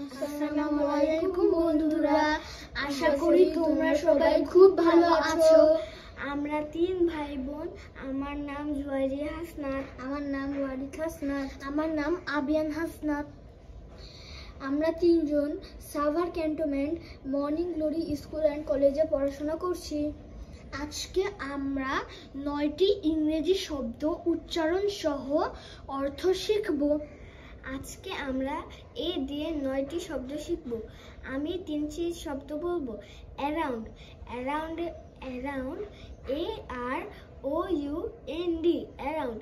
আসসালামু আলাইকুম বন্ধুরা, আশা করি তোমরা সবাই খুব ভালো আছো। আমরা তিন ভাই বোন। আমার নাম জুয়াইরিয়া হাসনাত, আমার নাম ওয়ারিদ হাসনাত, আমার নাম আবিয়ান হাসনাত। আমরা তিনজন Savar cantonment morning glory school and কলেজে পড়াশোনা করছি। আজকে আমরা 9টি ইংরেজি শব্দ উচ্চারণ সহ অর্থ শিখব। আজকে আমরা এ দিয়ে 9টি শব্দ শিখব। আমি 3টি শব্দ বলবো। Around, around, around, AROUND, around.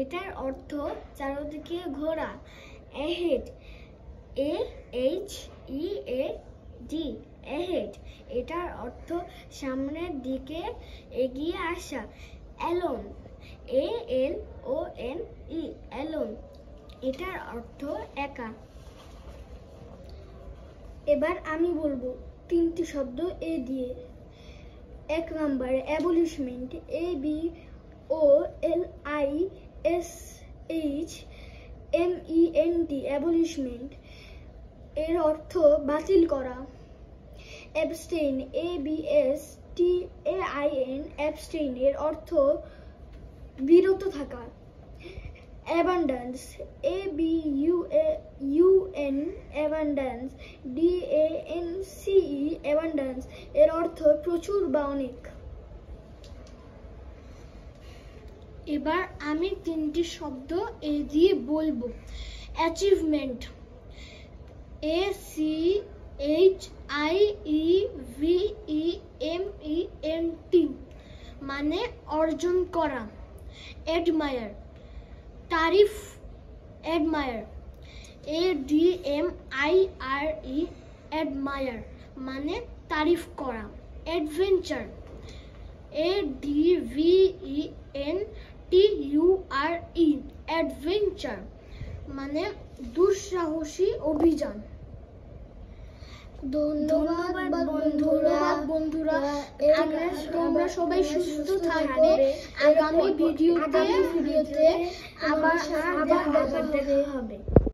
এটার অর্থ চারদিকে ঘোরা। Ahead, AHEAD, ahead. এটার অর্থ সামনের দিকে এগিয়ে আসা। Alone, ALONE, alone. এটার অর্থ একা। এবার আমি বলবো 3টি শব্দ এ দিয়ে। 1 নম্বর অ্যাবলিশমেন্ট, ABOLISHMENT, অ্যাবলিশমেন্ট। এর অর্থ বাতিল করা। Abstain, ABSTAIN, abstain. এর অর্থ বিরত থাকা। Abundance, ABUN, abundance, DANCE, abundance. এর অর্থ প্রচুর বা অনেক। এবার আমি 3টি শব্দ এ দিয়ে বলবো। অ্যাচিভমেন্ট, ACHIEVEMENT, মানে অর্জন করা। অ্যাডমায়ার, তারিফ, অ্যাডমায়ার, ADMIRE, অ্যাডমায়ার, মানে তারিফ করা। অ্যাডভেঞ্চার, ADVENTURE, অ্যাডভেঞ্চার, মানে দুঃসাহসী অভিযান। ধন্যবাদ বন্ধুরা, তোমরা সবাই সুস্থ থাকবে। আগামী ভিডিওতে আবার দেখা হবে।